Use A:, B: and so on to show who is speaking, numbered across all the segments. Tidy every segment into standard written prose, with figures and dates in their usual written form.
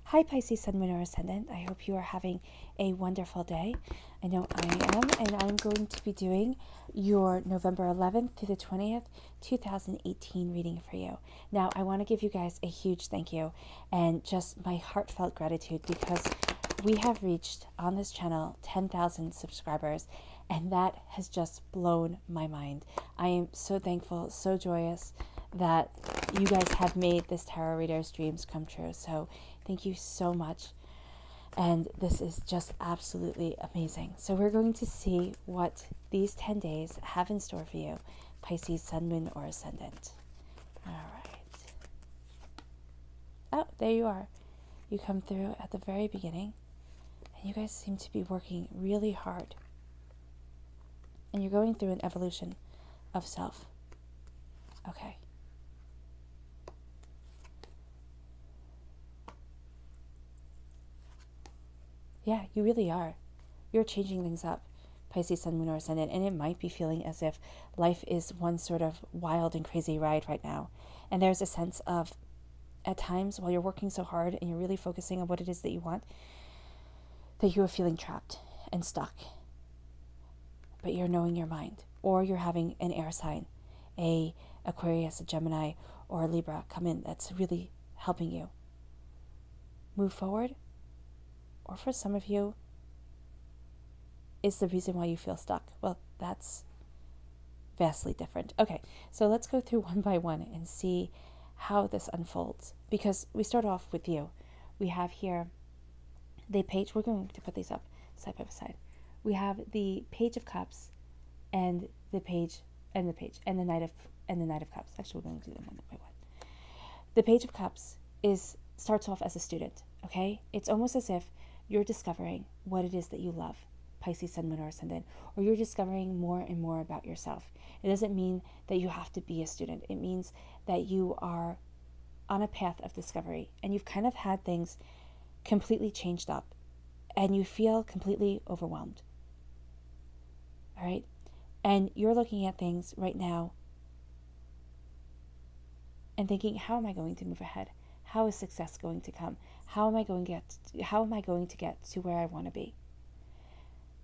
A: Hi Pisces Sun, Moon, or Ascendant. I hope you are having a wonderful day. I know I am, and I'm going to be doing your November 11th to the 20th, 2018 reading for you. Now, I want to give you guys a huge thank you and just my heartfelt gratitude because we have reached on this channel 10,000 subscribers, and that has just blown my mind. I am so thankful, so joyous that you guys have made this tarot reader's dreams come true. So thank you so much. And this is just absolutely amazing. So we're going to see what these 10 days have in store for you, Pisces, Sun, Moon, or Ascendant. All right. Oh, there you are. You come through at the very beginning, and you guys seem to be working really hard. And you're going through an evolution of self. Okay. Yeah, you really are. You're changing things up, Pisces, Sun, Moon, or Ascendant, and it might be feeling as if life is one sort of wild and crazy ride right now. And there's a sense of, at times, while you're working so hard and you're really focusing on what it is that you want, that you are feeling trapped and stuck. But you're knowing your mind, or you're having an air sign, a Aquarius, a Gemini, or a Libra come in that's really helping you move forward. Or for some of you, is the reason why you feel stuck. Well, that's vastly different. Okay, so let's go through one by one and see how this unfolds. Because we start off with you. We have here the page. We're going to put these up side by side. We have the Page of Cups and the page and the page and the Knight of Cups. Actually, we're going to do them one by one. The Page of Cups starts off as a student. Okay, it's almost as if you're discovering what it is that you love, Pisces, Sun, Moon, or Ascendant, or you're discovering more and more about yourself. It doesn't mean that you have to be a student. It means that you are on a path of discovery, and you've kind of had things completely changed up, and you feel completely overwhelmed. All right? And you're looking at things right now and thinking, how am I going to move ahead? How is success going to come? How am I going to get to where I want to be?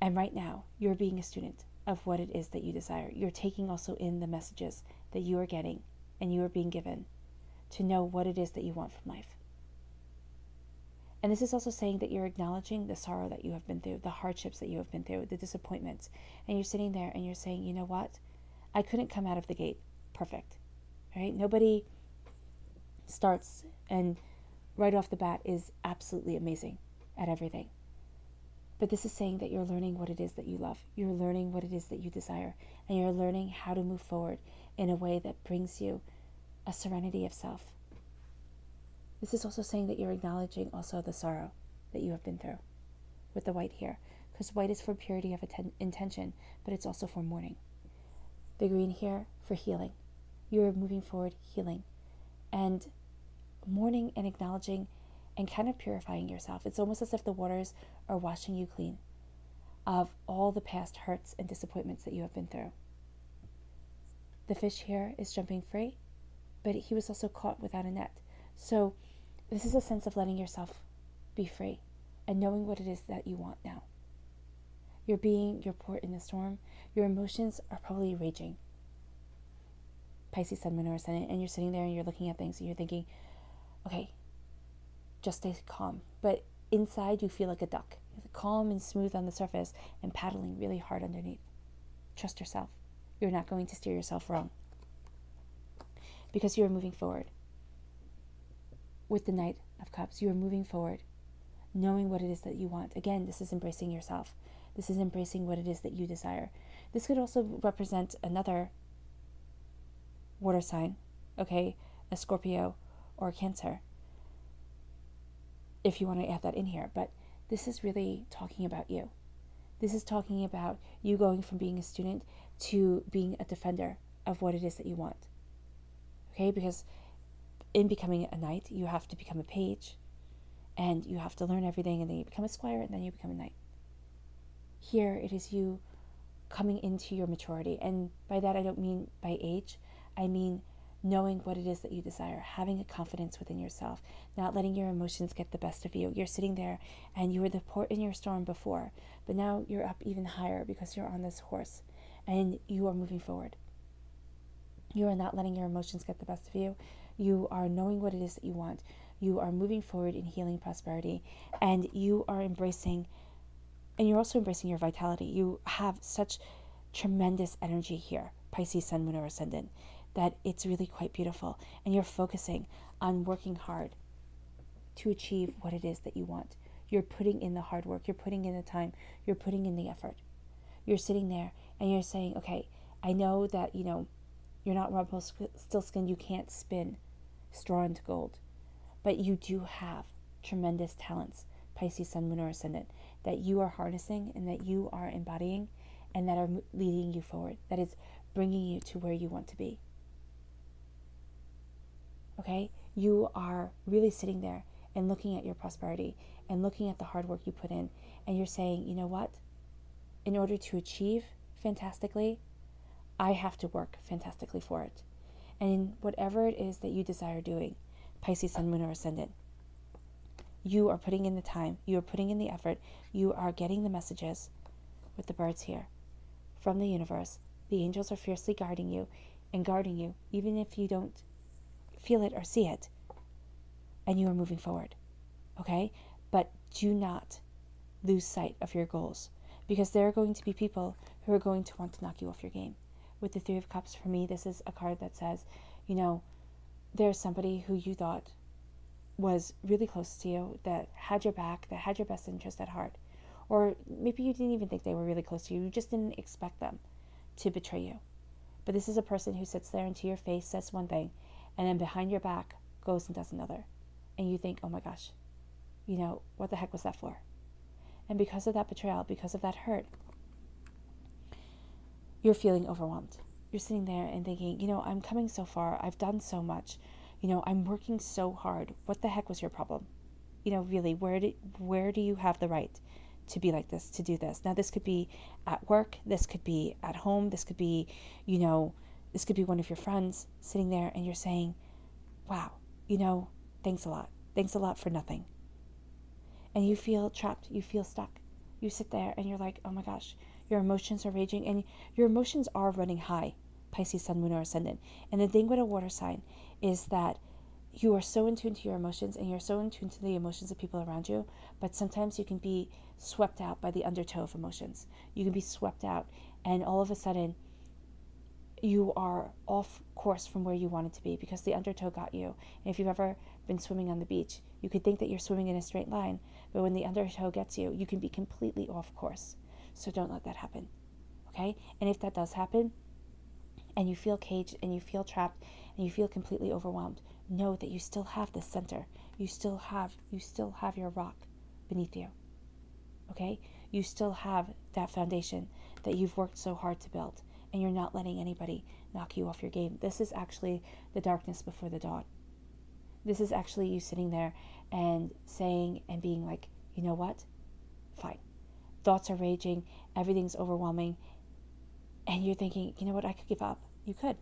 A: And right now, you're being a student of what it is that you desire. You're taking also in the messages that you are getting and you are being given to know what it is that you want from life. And this is also saying that you're acknowledging the sorrow that you have been through, the hardships that you have been through, the disappointments. And you're sitting there and you're saying, you know what? I couldn't come out of the gate perfect. Right? Nobody starts and right off the bat is absolutely amazing at everything. But this is saying that you're learning what it is that you love. You're learning what it is that you desire. And you're learning how to move forward in a way that brings you a serenity of self. This is also saying that you're acknowledging also the sorrow that you have been through with the white here. Because white is for purity of intention, but it's also for mourning. The green here for healing. You're moving forward healing. And mourning and acknowledging and kind of purifying yourself. It's almost as if the waters are washing you clean of all the past hurts and disappointments that you have been through. The fish here is jumping free, but he was also caught without a net. So this is a sense of letting yourself be free and knowing what it is that you want now. You're being your port in the storm. Your emotions are probably raging. Pisces, Sun, Moon, or Ascendant, and you're sitting there and you're looking at things and you're thinking, okay, just stay calm. But inside you feel like a duck. You're calm and smooth on the surface and paddling really hard underneath. Trust yourself. You're not going to steer yourself wrong. Because you are moving forward. With the Knight of Cups, you are moving forward, knowing what it is that you want. Again, this is embracing yourself. This is embracing what it is that you desire. This could also represent another water sign, okay, a Scorpio or a Cancer, if you want to add that in here. But this is really talking about you. This is talking about you going from being a student to being a defender of what it is that you want. Okay, because in becoming a knight, you have to become a page, and you have to learn everything, and then you become a squire, and then you become a knight. Here, it is you coming into your maturity, and by that I don't mean by age, I mean knowing what it is that you desire, having a confidence within yourself, not letting your emotions get the best of you. You're sitting there and you were the port in your storm before, but now you're up even higher because you're on this horse and you are moving forward. You are not letting your emotions get the best of you. You are knowing what it is that you want. You are moving forward in healing, prosperity, and you are embracing, and you're also embracing your vitality. You have such tremendous energy here, Pisces, Sun, Moon, or Ascendant, that it's really quite beautiful. And you're focusing on working hard to achieve what it is that you want. You're putting in the hard work. You're putting in the time. You're putting in the effort. You're sitting there and you're saying, okay, I know that, you're not Rumpelstiltskin. You can't spin straw into gold. But you do have tremendous talents, Pisces, Sun, Moon, or Ascendant, that you are harnessing and that you are embodying and that are leading you forward. That is bringing you to where you want to be. Okay? You are really sitting there and looking at your prosperity and looking at the hard work you put in. And you're saying, you know what? In order to achieve fantastically, I have to work fantastically for it. And in whatever it is that you desire doing, Pisces, Sun, Moon, or Ascendant, you are putting in the time, you are putting in the effort, you are getting the messages with the birds here from the universe. The angels are fiercely guarding you and guarding you, even if you don't feel it or see it, and you are moving forward, okay? But do not lose sight of your goals, because there are going to be people who are going to want to knock you off your game. With the Three of Cups, for me, this is a card that says, there's somebody who you thought was really close to you, that had your back, that had your best interest at heart. Or maybe you didn't even think they were really close to you. You just didn't expect them to betray you. But this is a person who sits there and to your face says one thing, and then behind your back goes and does another. And you think, oh my gosh, what the heck was that for? And because of that betrayal, because of that hurt, you're feeling overwhelmed. You're sitting there and thinking, I'm coming so far. I've done so much. I'm working so hard. What the heck was your problem? Really, where do you have the right to be like this, to do this? Now, this could be at work. This could be at home. This could be, this could be one of your friends sitting there and you're saying, wow, thanks a lot. Thanks a lot for nothing. And you feel trapped. You feel stuck. You sit there and you're like, oh my gosh, your emotions are raging and your emotions are running high, Pisces, Sun, Moon, or Ascendant. And the thing with a water sign is that you are so in tune to your emotions and you're so in tune to the emotions of people around you, but sometimes you can be swept out by the undertow of emotions. You can be swept out and all of a sudden you are off course from where you wanted to be because the undertow got you. And if you've ever been swimming on the beach, you could think that you're swimming in a straight line, but when the undertow gets you, you can be completely off course. So don't let that happen, okay? And if that does happen, and you feel caged, and you feel trapped, and you feel completely overwhelmed, know that you still have the center. You still have your rock beneath you, okay? You still have that foundation that you've worked so hard to build, and you're not letting anybody knock you off your game. This is actually the darkness before the dawn. This is actually you sitting there and saying and being like, you know what? Fine. Thoughts are raging, everything's overwhelming, and you're thinking, you know what, I could give up. You could.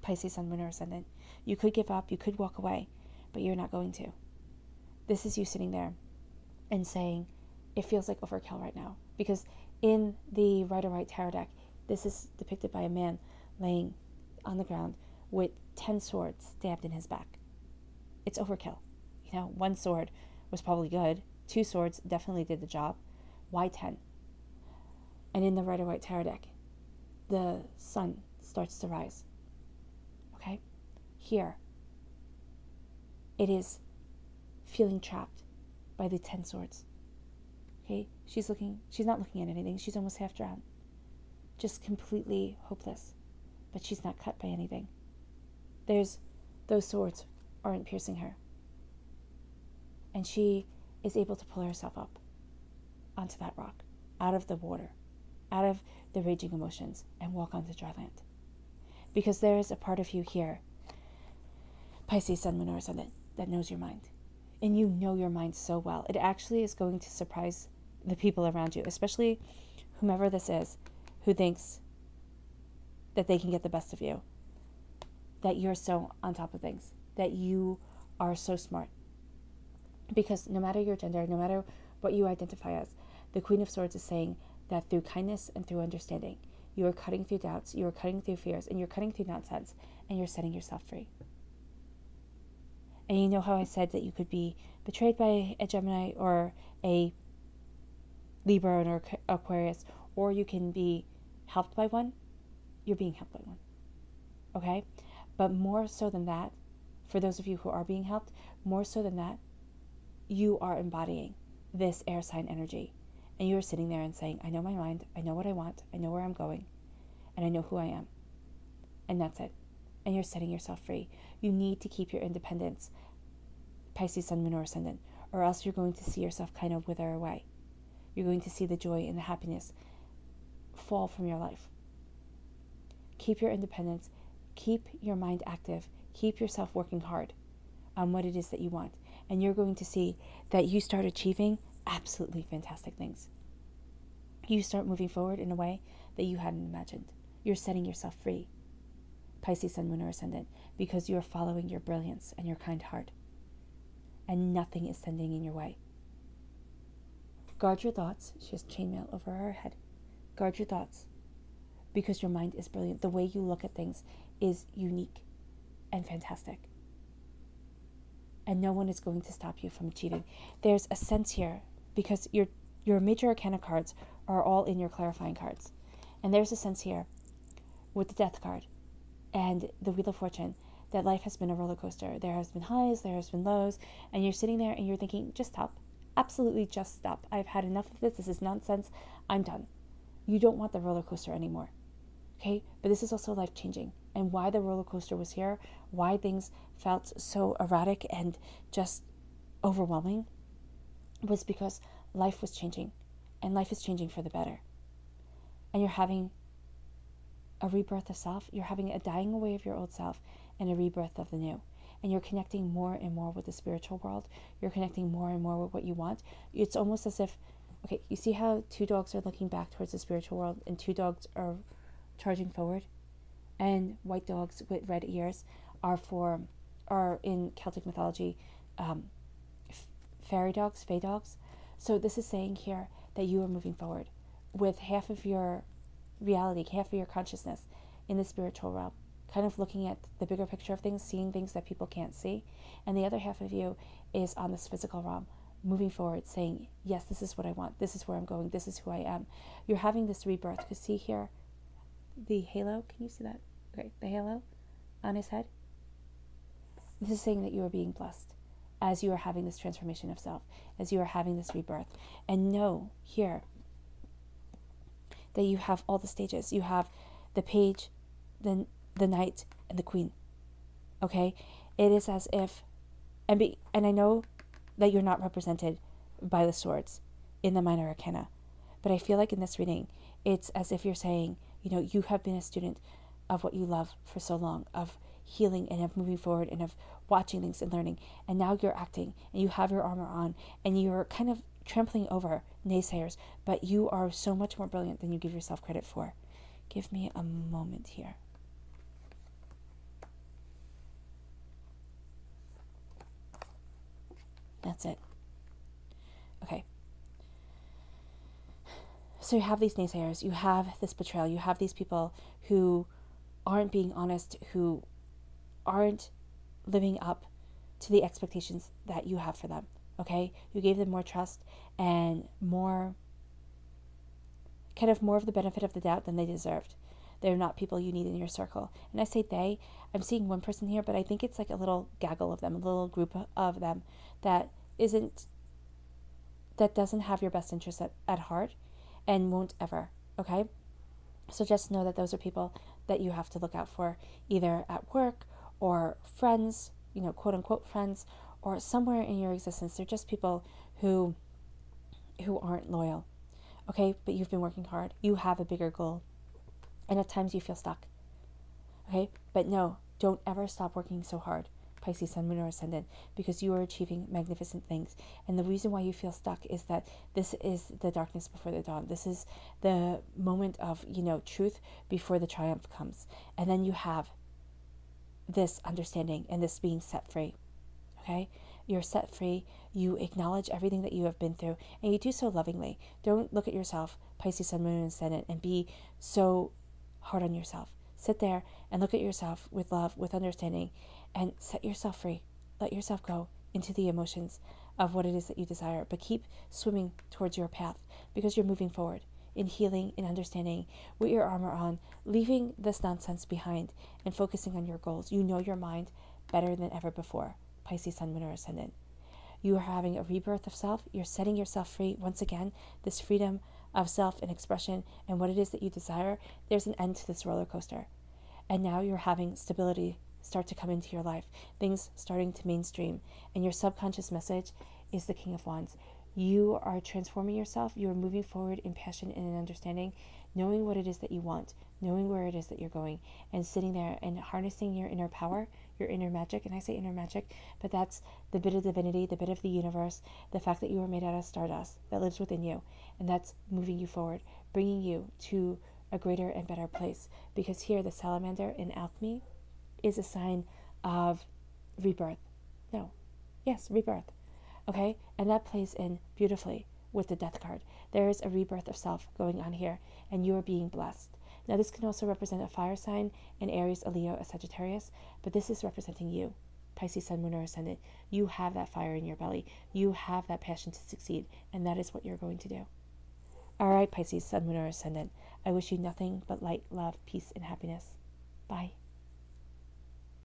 A: Pisces, Sun, Moon, or Ascendant. You could give up, you could walk away, but you're not going to. This is you sitting there and saying, it feels like overkill right now. Because in the Rider-Waite Tarot deck, this is depicted by a man laying on the ground with 10 swords stabbed in his back. It's overkill. One sword was probably good. 2 swords definitely did the job. Why 10? And in the Rider-Waite Tarot deck, the sun starts to rise. Okay? Here, it is feeling trapped by the 10 swords. Okay? She's not looking at anything. She's almost half drowned. Just completely hopeless. But she's not cut by anything. Those swords aren't piercing her. And she is able to pull herself up onto that rock, out of the water, out of the raging emotions, and walk onto dry land. Because there is a part of you here, Pisces, Sun, Moon, or Ascendant, that knows your mind. And you know your mind so well. It actually is going to surprise the people around you, especially whomever this is, who thinks that they can get the best of you. that you're so on top of things, that you are so smart. Because no matter your gender, no matter what you identify as, the Queen of Swords is saying that through kindness and through understanding, you are cutting through doubts, you are cutting through fears, and you're cutting through nonsense, and you're setting yourself free. And you know how I said that you could be betrayed by a Gemini or a Libra or Aquarius, or you can be helped by one? You're being helped by one. Okay? But more so than that, for those of you who are being helped, more so than that, you are embodying this air sign energy. And you're sitting there and saying, I know my mind, I know what I want, I know where I'm going, and I know who I am. And that's it. And you're setting yourself free. You need to keep your independence, Pisces, Sun, Moon, or Ascendant, or else you're going to see yourself kind of wither away. You're going to see the joy and the happiness fall from your life. Keep your independence. Keep your mind active. Keep yourself working hard on what it is that you want. And you're going to see that you start achieving absolutely fantastic things. You start moving forward in a way that you hadn't imagined. You're setting yourself free, Pisces, Sun, Moon, or Ascendant, because you're following your brilliance and your kind heart. And nothing is standing in your way. Guard your thoughts. She has chainmail over her head. Guard your thoughts, because your mind is brilliant. The way you look at things is unique and fantastic. And no one is going to stop you from achieving. There's a sense here, because your major arcana cards are all in your clarifying cards. And there's a sense here with the Death card and the Wheel of Fortune that life has been a roller coaster. There has been highs, there has been lows, and you're sitting there and you're thinking, just stop. Absolutely just stop. I've had enough of this. This is nonsense. I'm done. You don't want the roller coaster anymore. Okay? But this is also life-changing. And why the roller coaster was here, why things felt so erratic and just overwhelming, was because life was changing. And life is changing for the better. And you're having a rebirth of self. You're having a dying away of your old self and a rebirth of the new. And you're connecting more and more with the spiritual world. You're connecting more and more with what you want. It's almost as if, okay, you see how two dogs are looking back towards the spiritual world and two dogs are charging forward? And white dogs with red ears are in Celtic mythology, fairy dogs, fae dogs. So this is saying here that you are moving forward with half of your reality, half of your consciousness in the spiritual realm, kind of looking at the bigger picture of things, seeing things that people can't see. And the other half of you is on this physical realm, moving forward, saying, yes, this is what I want. This is where I'm going. This is who I am. You're having this rebirth. Because see here, the halo, can you see that? Okay, the halo on his head. This is saying that you are being blessed as you are having this transformation of self, as you are having this rebirth. And know here that you have all the stages. You have the page, the knight, and the queen. Okay? It is as if, and I know that you're not represented by the swords in the minor arcana, but I feel like in this reading, it's as if you're saying, you know, you have been a student of what you love for so long, of healing and of moving forward and of watching things and learning. And now you're acting and you have your armor on and you're kind of trampling over naysayers, but you are so much more brilliant than you give yourself credit for. Give me a moment here. That's it. Okay. So you have these naysayers, you have this betrayal, you have these people who aren't being honest, who aren't living up to the expectations that you have for them, okay? You gave them more trust and more of the benefit of the doubt than they deserved. They're not people you need in your circle. And I say they, I'm seeing one person here, but I think it's like a little gaggle of them, a little group of them that doesn't have your best interest at heart and won't ever, okay? So just know that those are people that you have to look out for, either at work or friends, you know, quote unquote friends, or somewhere in your existence. They're just people who aren't loyal, okay? But you've been working hard. You have a bigger goal. And at times you feel stuck, okay? But no, don't ever stop working so hard, Pisces, Sun, Moon, or Ascendant, because you are achieving magnificent things. And the reason why you feel stuck is that this is the darkness before the dawn. This is the moment of, you know, truth before the triumph comes. And then you have this understanding and this being set free. Okay? You're set free. You acknowledge everything that you have been through, and you do so lovingly. Don't look at yourself, Pisces, Sun, Moon, and Ascendant, and be so hard on yourself. Sit there and look at yourself with love, with understanding, and set yourself free. Let yourself go into the emotions of what it is that you desire, but keep swimming towards your path, because you're moving forward in healing and understanding with your armor on, leaving this nonsense behind and focusing on your goals. You know your mind better than ever before, Pisces, Sun, Moon, or Ascendant. You are having a rebirth of self. You're setting yourself free. Once again, this freedom of self and expression and what it is that you desire, there's an end to this roller coaster. And now you're having stability start to come into your life, things starting to mainstream, and your subconscious message is the King of Wands. You are transforming yourself. You are moving forward in passion and in understanding, knowing what it is that you want, knowing where it is that you're going, and sitting there and harnessing your inner power, your inner magic. And I say inner magic, but that's the bit of divinity, the bit of the universe, the fact that you are made out of stardust that lives within you, and that's moving you forward, bringing you to a greater and better place. Because here, the salamander in alchemy is a sign of rebirth. Rebirth. Okay? And that plays in beautifully with the death card. There is a rebirth of self going on here, and you are being blessed. Now, this can also represent a fire sign, an Aries, a Leo, a Sagittarius, but this is representing you, Pisces, Sun, Moon, or Ascendant. You have that fire in your belly. You have that passion to succeed, and that is what you're going to do. All right, Pisces, Sun, Moon, or Ascendant, I wish you nothing but light, love, peace, and happiness. Bye.